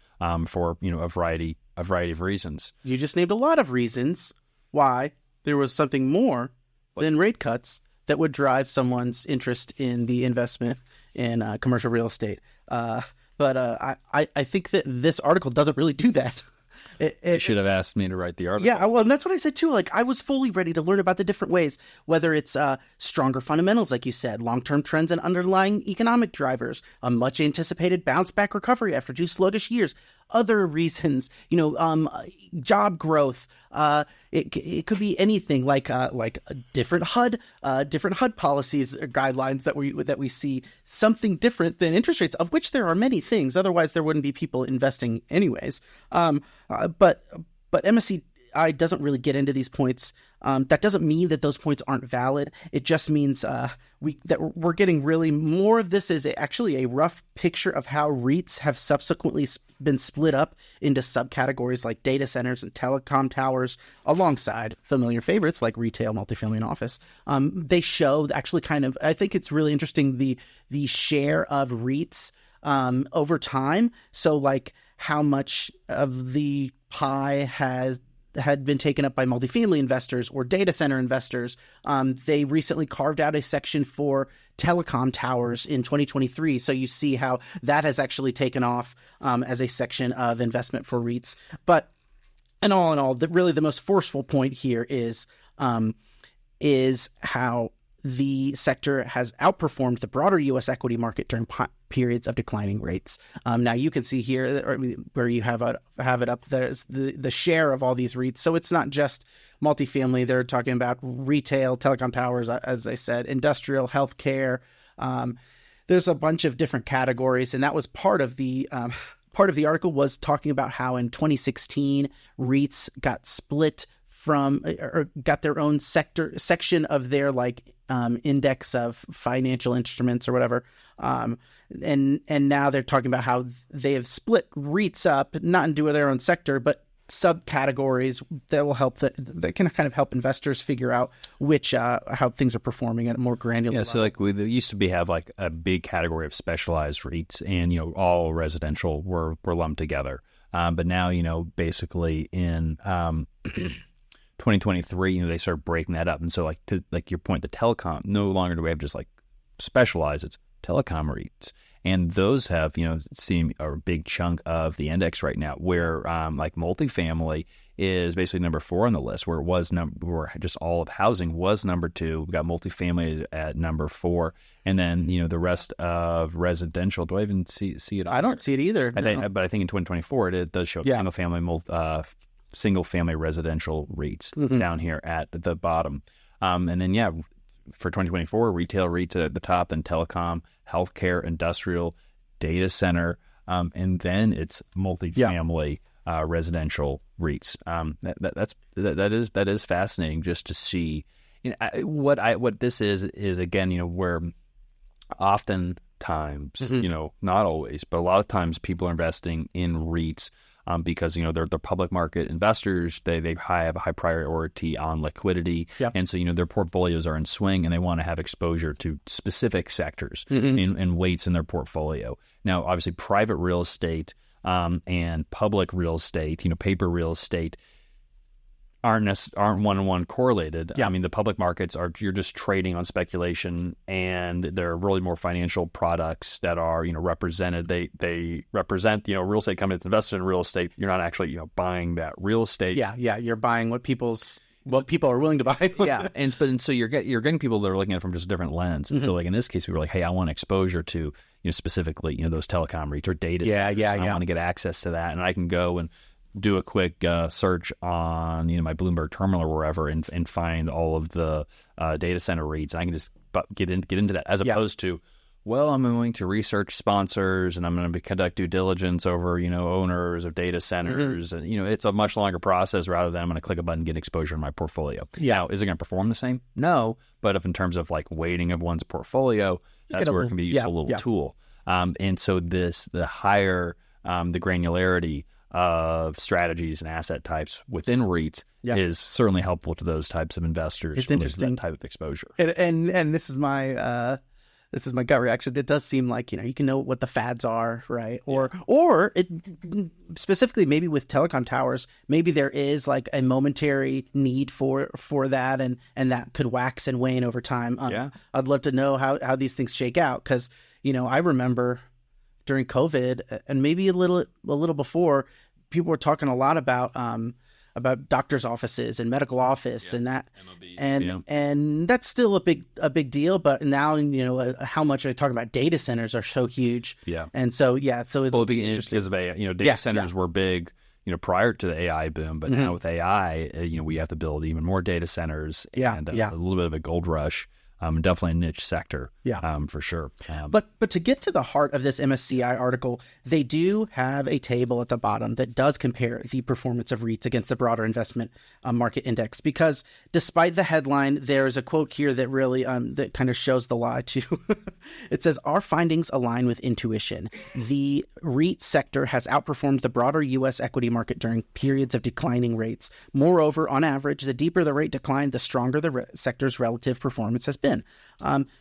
for a variety of reasons. You just named a lot of reasons why there was something more than rate cuts that would drive someone's interest in the investment in commercial real estate. But I think that this article doesn't really do that. You should have asked me to write the article. Yeah, well, and that's what I said too. Like, I was fully ready to learn about the different ways, whether it's stronger fundamentals, like you said, long-term trends and underlying economic drivers, a much anticipated bounce-back recovery after 2 sluggish years, other reasons, job growth. It could be anything like different HUD policies or guidelines that we see, something different than interest rates, of which there are many things. Otherwise, there wouldn't be people investing anyways. But MSCI doesn't really get into these points. That doesn't mean that those points aren't valid. It just means that we're getting really more of this is actually a rough picture of how REITs have subsequently been split up into subcategories like data centers and telecom towers, alongside familiar favorites like retail, multifamily, and office. They show actually I think it's really interesting the share of REITs over time. So like how much of the pie had been taken up by multifamily investors or data center investors. They recently carved out a section for telecom towers in 2023. So you see how that has actually taken off as a section of investment for REITs. But in all, really the most forceful point here is how the sector has outperformed the broader U.S. equity market during periods of declining rates. Now you can see here where you have it up there is the share of all these REITs. So it's not just multifamily. They're talking about retail, telecom towers, as I said, industrial, healthcare. There's a bunch of different categories, and that was part of the article was talking about how in 2016 REITs got split from or got their own section of their index of financial instruments or whatever. And now they're talking about how they have split REITs up, not into their own sector, but subcategories that will help that can kind of help investors figure out which how things are performing at a more granular level. So we used to have a big category of specialized REITs, and all residential were lumped together. But now basically in 2023, they started breaking that up, and so to your point, the telecom, no longer do we have just specialized, it's telecom REITs, and those have seem a big chunk of the index right now, where multifamily is basically number 4 on the list, where it was where just all of housing was number 2. We got multifamily at number 4, and then the rest of residential. Do I even see it? I don't see it either. But I think in 2024 it does show single family residential REITs down here at the bottom. And then, for 2024, retail REITs at the top, then telecom, healthcare, industrial, data center, and then it's multifamily residential REITs. That is fascinating just to see. What this is again, where oftentimes, not always, but a lot of times people are investing in REITs because they're public market investors. They have a high priority on liquidity, and so their portfolios are in swing, and they want to have exposure to specific sectors and weights in their portfolio. Now, obviously, private real estate and public real estate, paper real estate, aren't one-on-one correlated. Yeah. I mean, the public markets you're just trading on speculation, and they're really more financial products that are represented. They represent real estate companies invested in real estate. You're not actually buying that real estate. Yeah. You're buying what people are willing to buy. Yeah, and so you're getting people that are looking at it from just a different lens. And so like in this case, we were like, hey, I want exposure to specifically those telecom REITs or data centers. I want to get access to that, and I can go and do a quick search on my Bloomberg terminal or wherever and find all of the data center REITs. And I can just get into that, as opposed to, well, I'm going to research sponsors and I'm going to conduct due diligence over owners of data centers, and it's a much longer process rather than I'm going to click a button and get exposure in my portfolio. Now, is it going to perform the same? No, but if in terms of like weighting of one's portfolio, that's where it can be a useful little tool. And so the higher the granularity of strategies and asset types within REITs is certainly helpful to those types of investors. It's interesting, that type of exposure. And this is my gut reaction. It does seem like you can know what the fads are, right? Or it, specifically maybe with telecom towers, maybe there is like a momentary need for that, and that could wax and wane over time. I'd love to know how these things shake out, because I remember during COVID and maybe a little before, people were talking a lot about doctors' offices and medical office and that, MOBs, and that's still a big deal. But now how much I talk about data centers are so huge, and so it'll be interesting because of AI. Data centers were big prior to the AI boom, but now with AI, we have to build even more data centers, and a little bit of a gold rush. Definitely a niche sector, for sure. But to get to the heart of this MSCI article, they do have a table at the bottom that does compare the performance of REITs against the broader investment market index. Because despite the headline, there's a quote here that really that kind of shows the lie too. It says, "Our findings align with intuition. The REIT sector has outperformed the broader U.S. equity market during periods of declining rates. Moreover, on average, the deeper the rate decline, the stronger the sector's relative performance has been."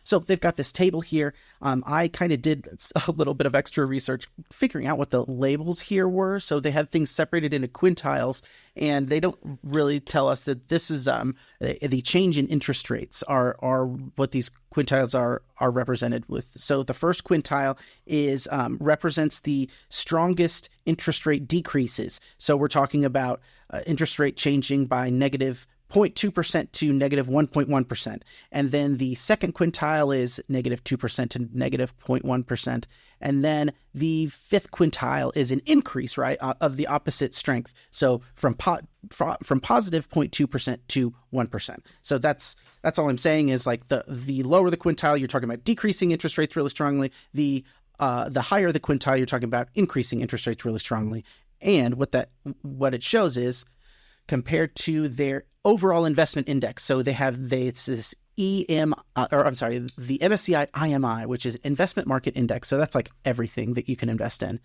So they've got this table here. I kind of did a little bit of extra research figuring out what the labels here were. So they have things separated into quintiles, and they don't really tell us that this is the change in interest rates are what these quintiles are represented with. So the first quintile is represents the strongest interest rate decreases. So we're talking about interest rate changing by negative 0.2% to negative 1.1%. And then the second quintile is negative 2% to negative 0.1%. And then the fifth quintile is an increase, right, of the opposite strength. So from positive 0.2% to 1%. So that's all I'm saying is like the lower the quintile, you're talking about decreasing interest rates really strongly. The higher the quintile, you're talking about increasing interest rates really strongly. And what it shows is compared to their overall investment index. So it's this the MSCI IMI, which is investment market index. So that's like everything that you can invest in.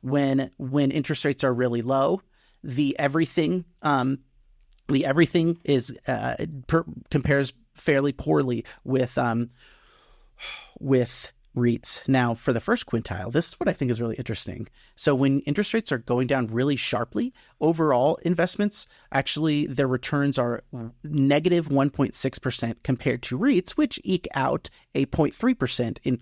When interest rates are really low, the everything is compares fairly poorly with REITs. Now, for the first quintile, this is what I think is really interesting. So when interest rates are going down really sharply, overall investments, actually their returns are negative 1.6% compared to REITs, which eke out a 0.3% in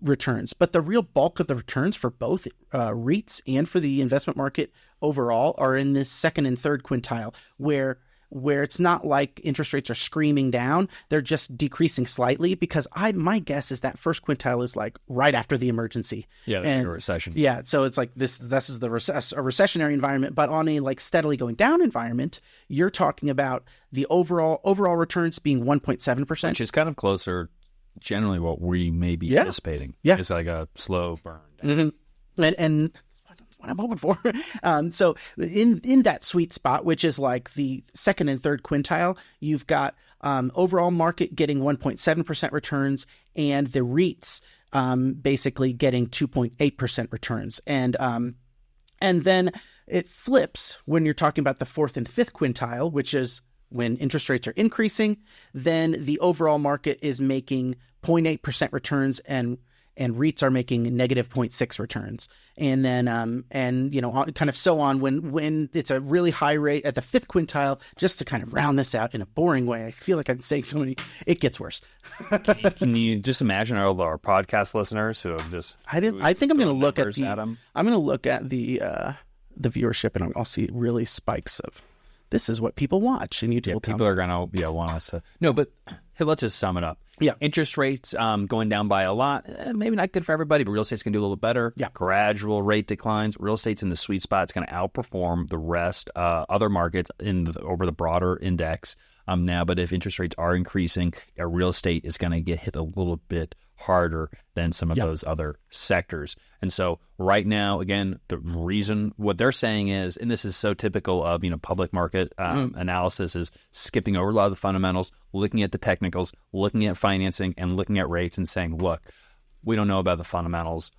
returns. But the real bulk of the returns for both REITs and for the investment market overall are in this second and third quintile, where it's not like interest rates are screaming down. They're just decreasing slightly, because my guess is that first quintile is like right after the emergency. Yeah, that's a recession. Yeah, so it's like this is a recessionary environment, but on a like steadily going down environment, you're talking about the overall returns being 1.7%. Which is kind of closer, generally what we may be anticipating. Yeah. It's like a slow burn. Mm-hmm. And what I'm hoping for. So in that sweet spot, which is like the second and third quintile, you've got overall market getting 1.7% returns, and the REITs basically getting 2.8% returns. And And then it flips when you're talking about the fourth and fifth quintile, which is when interest rates are increasing, then the overall market is making 0.8% returns and REITs are making negative 0.6 returns. And then, kind of so on when it's a really high rate at the fifth quintile, just to kind of round this out in a boring way. I feel like I'm saying so many, it gets worse. Can you just imagine all our podcast listeners who have just, I think I'm going to look at the viewership and I'll see really spikes of, this is what people watch, and people are going to want us to. No, but hey, let's just sum it up. Yeah, interest rates going down by a lot. Maybe not good for everybody, but real estate's going to do a little better. Yeah, gradual rate declines. Real estate's in the sweet spot. It's going to outperform the rest other markets over the broader index now. But if interest rates are increasing, real estate is going to get hit a little bit harder than some of those other sectors. And so right now, again, the reason what they're saying is, and this is so typical of, public market analysis, is skipping over a lot of the fundamentals, looking at the technicals, looking at financing and looking at rates and saying, look, we don't know about the fundamentals.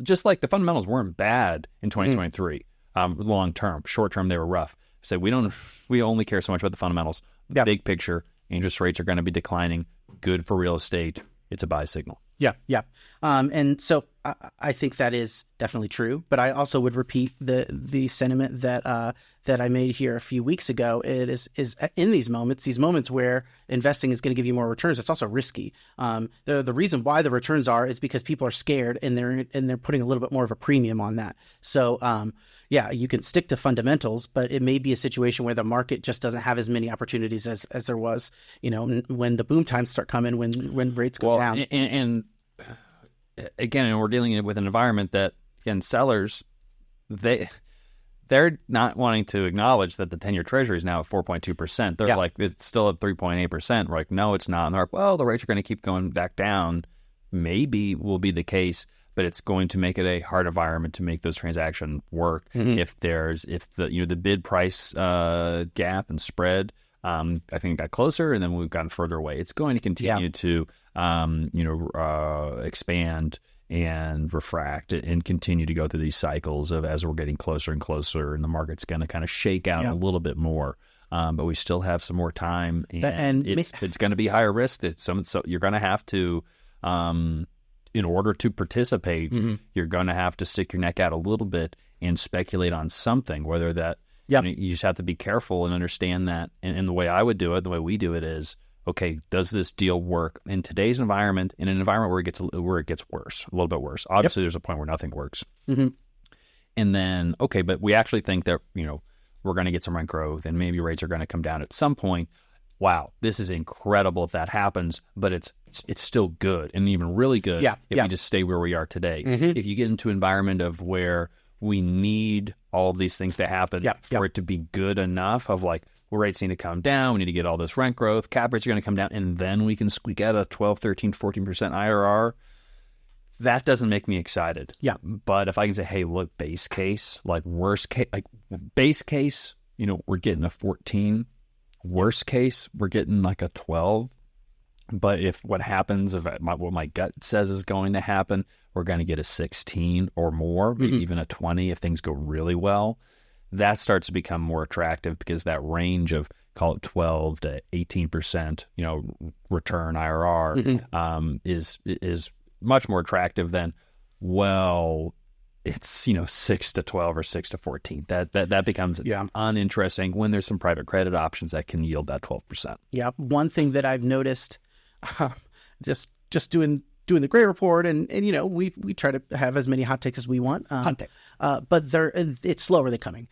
Just like the fundamentals weren't bad in 2023, long term, short term, they were rough. So we only care so much about the fundamentals. Big picture, interest rates are going to be declining, good for real estate. It's a buy signal. Yeah. And so I think that is definitely true. But I also would repeat the sentiment that I made here a few weeks ago. It is in these moments where investing is going to give you more returns. It's also risky. The reason why the returns is because people are scared and they're putting a little bit more of a premium on that. So you can stick to fundamentals, but it may be a situation where the market just doesn't have as many opportunities as there was, when the boom times start coming, when rates go down. And again, we're dealing with an environment that, again, sellers, they're not wanting to acknowledge that the 10-year treasury is now at 4.2%. They're like, it's still at 3.8%. We're like, no, it's not. And they're like, well, the rates are going to keep going back down. Maybe will be the case, but it's going to make it a hard environment to make those transactions work. If the bid price gap and spread, I think got closer, and then we've gotten further away. It's going to continue to expand and refract and continue to go through these cycles of, as we're getting closer and closer, and the market's going to kind of shake out a little bit more. But we still have some more time, and it's going to be higher risk. So you're going to have to, in order to participate, you're going to have to stick your neck out a little bit and speculate on something, whether that, you just have to be careful and understand that. And the way I would do it, the way we do it is, okay, does this deal work in today's environment, in an environment where it gets worse, a little bit worse? Obviously, there's a point where nothing works. And then, okay, but we actually think that, we're going to get some rent growth and maybe rates are going to come down at some point. Wow, this is incredible if that happens, but it's still good, and even really good if we just stay where we are today. If you get into an environment of where we need all of these things to happen for it to be good enough, of like, well, rates need to come down, we need to get all this rent growth, cap rates are going to come down, and then we can squeak out a 12, 13, 14% IRR, that doesn't make me excited. But if I can say, hey, look, base case, like worst case, like base case, we're getting a 14. Worst case, we're getting like a 12. But if what happens, what my gut says is going to happen, we're going to get a 16 or more, maybe even a 20 if things go really well. That starts to become more attractive, because that range of, call it 12 to 18%, return IRR is much more attractive than, well, it's 6 to 12 or 6 to 14. That becomes uninteresting when there's some private credit options that can yield that 12%. Yeah, one thing that I've noticed, just doing the Gray Report, and we try to have as many hot takes as we want. But it's slowly coming.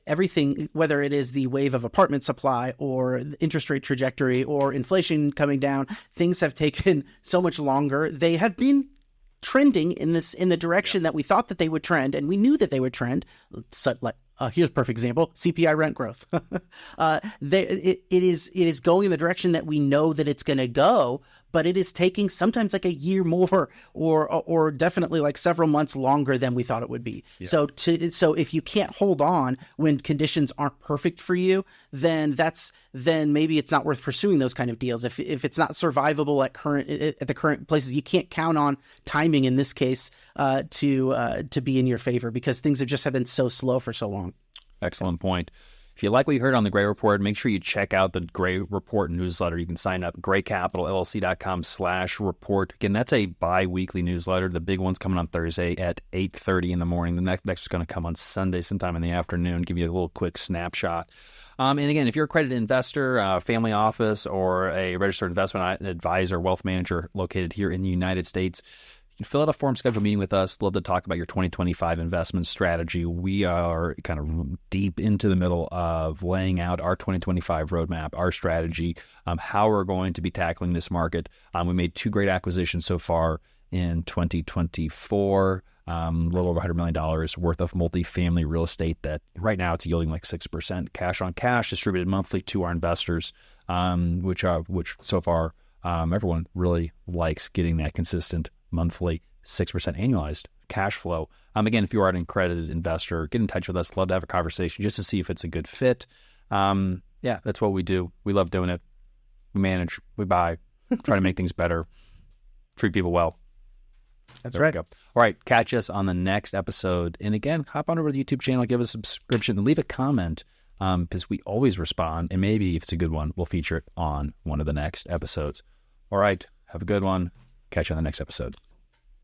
Everything, whether it is the wave of apartment supply or interest rate trajectory or inflation coming down, things have taken so much longer. They have been trending in the direction that we thought that they would trend, and we knew that they would trend. So, here's a perfect example: CPI rent growth. It is going in the direction that we know that it's going to go, but it is taking sometimes like a year more or definitely like several months longer than we thought it would be. Yeah. So if you can't hold on when conditions aren't perfect for you, then maybe it's not worth pursuing those kind of deals. If it's not survivable at the current places, you can't count on timing in this case to be in your favor because things have just been so slow for so long. Excellent point. If you like what you heard on the Gray Report, make sure you check out the Gray Report newsletter. You can sign up graycapitalllc.com/report. Again, that's a bi-weekly newsletter. The big one's coming on Thursday at 8:30 in the morning. The next is going to come on Sunday sometime in the afternoon, give you a little quick snapshot. And again, if you're a accredited investor, family office, or a registered investment advisor, wealth manager located here in the United States, fill out a form, schedule a meeting with us. Love to talk about your 2025 investment strategy. We are kind of deep into the middle of laying out our 2025 roadmap, our strategy, how we're going to be tackling this market. We made 2 great acquisitions so far in 2024, a little over $100 million worth of multifamily real estate that right now it's yielding like 6% cash on cash distributed monthly to our investors, which so far everyone really likes getting that consistent monthly 6% annualized cash flow. Again, if you are an accredited investor, get in touch with us. Love to have a conversation just to see if it's a good fit. That's what we do. We love doing it. We manage, we buy, try to make things better, treat people well. That's right. All right, catch us on the next episode. And again, hop on over to the YouTube channel, give us a subscription, and leave a comment because we always respond. And maybe if it's a good one, we'll feature it on one of the next episodes. All right, have a good one. Catch you on the next episode.